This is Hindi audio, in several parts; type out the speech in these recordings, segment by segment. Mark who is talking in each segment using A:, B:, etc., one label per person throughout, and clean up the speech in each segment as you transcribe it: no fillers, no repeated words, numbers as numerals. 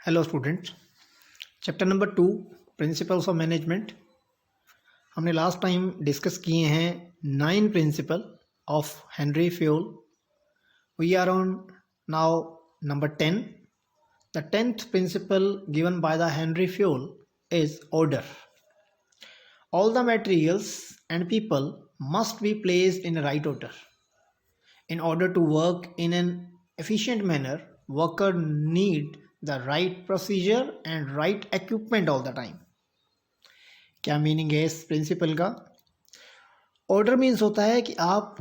A: Hello students, chapter number 2 principles of management. हमने लास्ट टाइम डिस्कस किए हैं 9 principle of Henri Fayol. We are on now number 10। The 10th principle given by the Henri Fayol is order. All the materials and people must be placed in the right order. In order to work in an efficient manner, worker need the right procedure and right equipment all the time. क्या मीनिंग है इस प्रिंसिपल का? ऑर्डर मीन्स होता है कि आप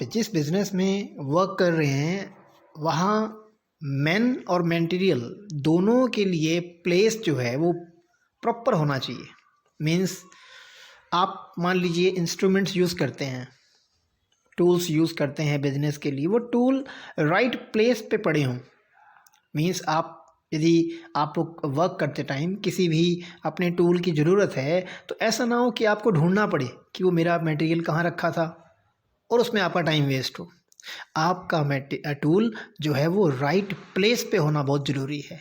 A: जिस बिजनेस में वर्क कर रहे हैं वहाँ मैन और मटेरियल दोनों के लिए प्लेस जो है वो प्रॉपर होना चाहिए। मीन्स आप मान लीजिए इंस्ट्रूमेंट्स यूज़ करते हैं, टूल्स यूज़ करते हैं बिजनेस के लिए, वो टूल राइट प्लेस पे पड़े हों। मीन्स आप यदि आप वर्क करते टाइम किसी भी अपने टूल की ज़रूरत है तो ऐसा ना हो कि आपको ढूंढना पड़े कि वो मेरा मटेरियल कहाँ रखा था और उसमें आपका टाइम वेस्ट हो। आपका टूल जो है वो राइट प्लेस पे होना बहुत ज़रूरी है।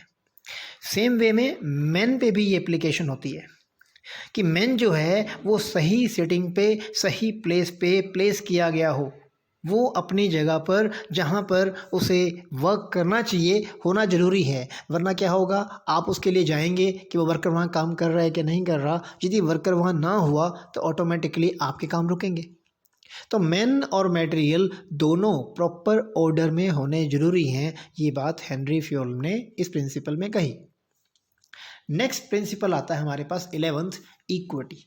A: सेम वे में मैन पे भी ये एप्लीकेशन होती है कि मैन जो है वो सही सेटिंग पे सही प्लेस पे प्लेस किया गया हो, वो अपनी जगह पर जहाँ पर उसे वर्क करना चाहिए होना ज़रूरी है। वरना क्या होगा, आप उसके लिए जाएंगे कि वो वर्कर वहाँ काम कर रहा है कि नहीं कर रहा। यदि वर्कर वहाँ ना हुआ तो ऑटोमेटिकली आपके काम रुकेंगे। तो मैन और मटेरियल दोनों प्रॉपर ऑर्डर में होने ज़रूरी हैं। ये बात हेनरी फ्योल ने इस प्रिंसिपल में कही। नेक्स्ट प्रिंसिपल आता है हमारे पास 11th, इक्विटी।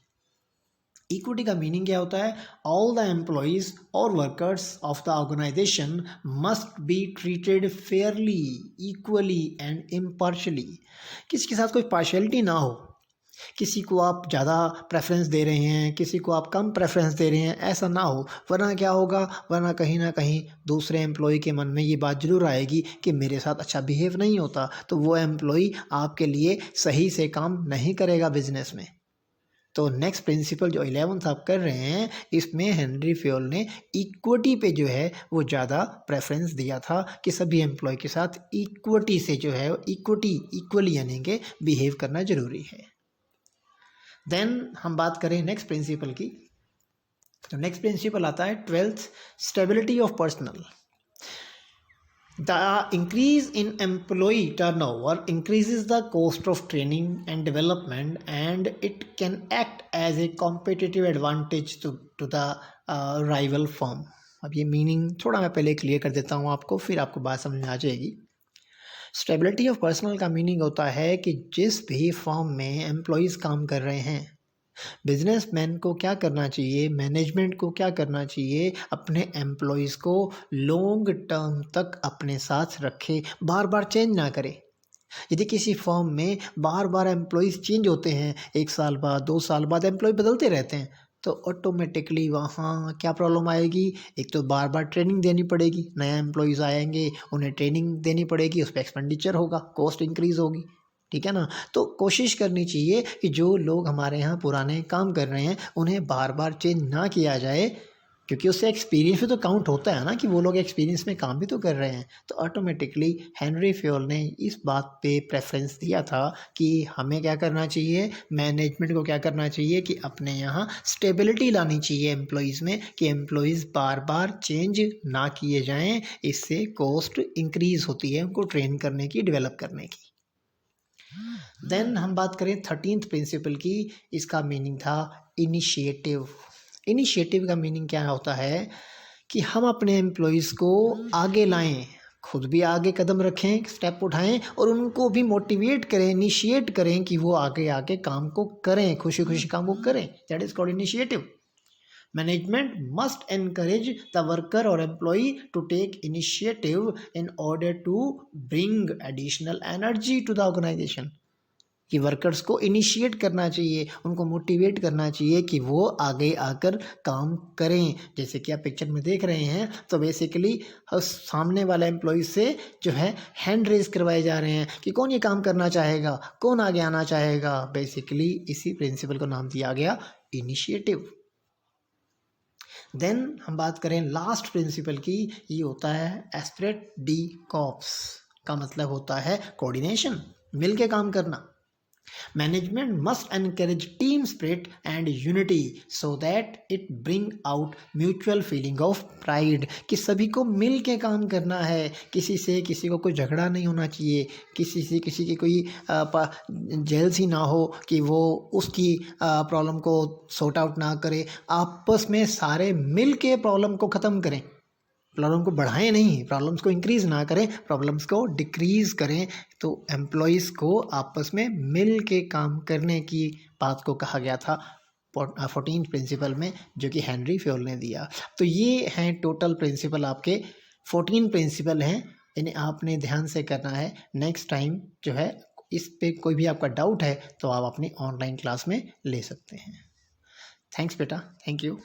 A: इक्विटी का मीनिंग क्या होता है? ऑल द एम्प्लॉयज और workers of the organisation must be treated fairly, equally and impartially. किसी के साथ कोई पार्शियलिटी ना हो, किसी को आप ज़्यादा प्रेफरेंस दे रहे हैं, किसी को आप कम प्रेफरेंस दे रहे हैं, ऐसा ना हो। वरना क्या होगा, वरना कहीं ना कहीं दूसरे एम्प्लॉय के मन में ये बात ज़रूर आएगी कि मेरे साथ अच्छा बिहेव नहीं होता, तो वो एम्प्लॉय आपके लिए सही से काम नहीं करेगा बिजनेस में। तो नेक्स्ट प्रिंसिपल जो 11th आप कर रहे हैं, इसमें हेनरी फ्योल ने इक्विटी पे जो है वो ज़्यादा प्रेफरेंस दिया था कि सभी एम्प्लॉय के साथ इक्विटी से जो है इक्वली यानी कि बिहेव करना ज़रूरी है। देन हम बात करें नेक्स्ट प्रिंसिपल की, तो नेक्स्ट प्रिंसिपल आता है 12th, stability of personal. The increase in employee turnover increases the cost of training and development, and it can act as a competitive advantage to the rival firm. अब ये मीनिंग थोड़ा मैं पहले क्लियर कर देता हूँ आपको, फिर आपको बात समझ में आ जाएगी। स्टेबिलिटी ऑफ पर्सनल का मीनिंग होता है कि जिस भी फर्म में एम्प्लॉयज़ काम कर रहे हैं, बिजनेसमैन को क्या करना चाहिए, मैनेजमेंट को क्या करना चाहिए, अपने एम्प्लॉयज़ को लॉन्ग टर्म तक अपने साथ रखे, बार बार चेंज ना करे। यदि किसी फर्म में बार बार एम्प्लॉयज़ चेंज होते हैं, 1 साल बाद 2 साल बाद एम्प्लॉय बदलते रहते हैं, तो ऑटोमेटिकली वहाँ क्या प्रॉब्लम आएगी? एक तो बार बार ट्रेनिंग देनी पड़ेगी, नया एम्प्लॉयज़ आएंगे, उन्हें ट्रेनिंग देनी पड़ेगी, उस पर एक्सपेंडिचर होगा, कॉस्ट इंक्रीज़ होगी। ठीक है ना? तो कोशिश करनी चाहिए कि जो लोग हमारे यहाँ पुराने काम कर रहे हैं उन्हें बार बार चेंज ना किया जाए, क्योंकि उससे एक्सपीरियंस भी तो काउंट होता है ना कि वो लोग एक्सपीरियंस में काम भी तो कर रहे हैं। तो ऑटोमेटिकली हेनरी फ्योल ने इस बात पे प्रेफरेंस दिया था कि हमें क्या करना चाहिए, मैनेजमेंट को क्या करना चाहिए कि अपने यहाँ स्टेबिलिटी लानी चाहिए एम्प्लॉयज़ में, कि एम्प्लॉयज़ बार बार चेंज ना किए जाएँ। इससे कॉस्ट इंक्रीज़ होती है उनको ट्रेन करने की, डेवलप करने की। देन हम बात करें 13th प्रिंसिपल की, इसका मीनिंग था इनिशिएटिव। इनिशिएटिव का मीनिंग क्या होता है कि हम अपने एम्प्लॉयज़ को आगे लाएं, खुद भी आगे कदम रखें, स्टेप उठाएं और उनको भी मोटिवेट करें, इनिशिएट करें कि वो आगे आके काम को करें, खुशी खुशी काम को करें। That is called initiative. Management must encourage the worker or employee to take initiative in order to bring additional energy to the organization. कि वर्कर्स को इनिशिएट करना चाहिए, उनको मोटिवेट करना चाहिए कि वो आगे आकर काम करें। जैसे कि आप पिक्चर में देख रहे हैं, तो बेसिकली सामने वाला एम्प्लॉय से जो है हैंड रेज करवाए जा रहे हैं कि कौन ये काम करना चाहेगा, कौन आगे आना चाहेगा। बेसिकली इसी प्रिंसिपल को नाम दिया गया इनिशिएटिव। देन हम बात करें लास्ट प्रिंसिपल की, ये होता है एस्पिरेट डी कॉर्प्स का मतलब होता है कोऑर्डिनेशन। मिल के काम करना। Management must encourage team spirit and unity so that it bring out mutual feeling of pride, कि सभी को मिल के काम करना है, किसी को कोई झगड़ा नहीं होना चाहिए, किसी की कोई जेलसी ना हो कि वो उसकी प्रॉब्लम को सॉर्ट आउट ना करे। आपस में सारे मिल के प्रॉब्लम को ख़त्म करें, प्रॉब्लम को बढ़ाएं नहीं, प्रॉब्लम्स को इंक्रीज़ ना करें, प्रॉब्लम्स को डिक्रीज़ करें। तो एम्प्लॉयज़ को आपस में मिल के काम करने की बात को कहा गया था 14th प्रिंसिपल में, जो कि हेनरी फ्योल ने दिया। तो ये हैं टोटल प्रिंसिपल, आपके 14 प्रिंसिपल हैं, इन्हें आपने ध्यान से करना है। नेक्स्ट टाइम जो है इस पे कोई भी आपका डाउट है तो आप अपनी ऑनलाइन क्लास में ले सकते हैं। थैंक्स बेटा, थैंक यू।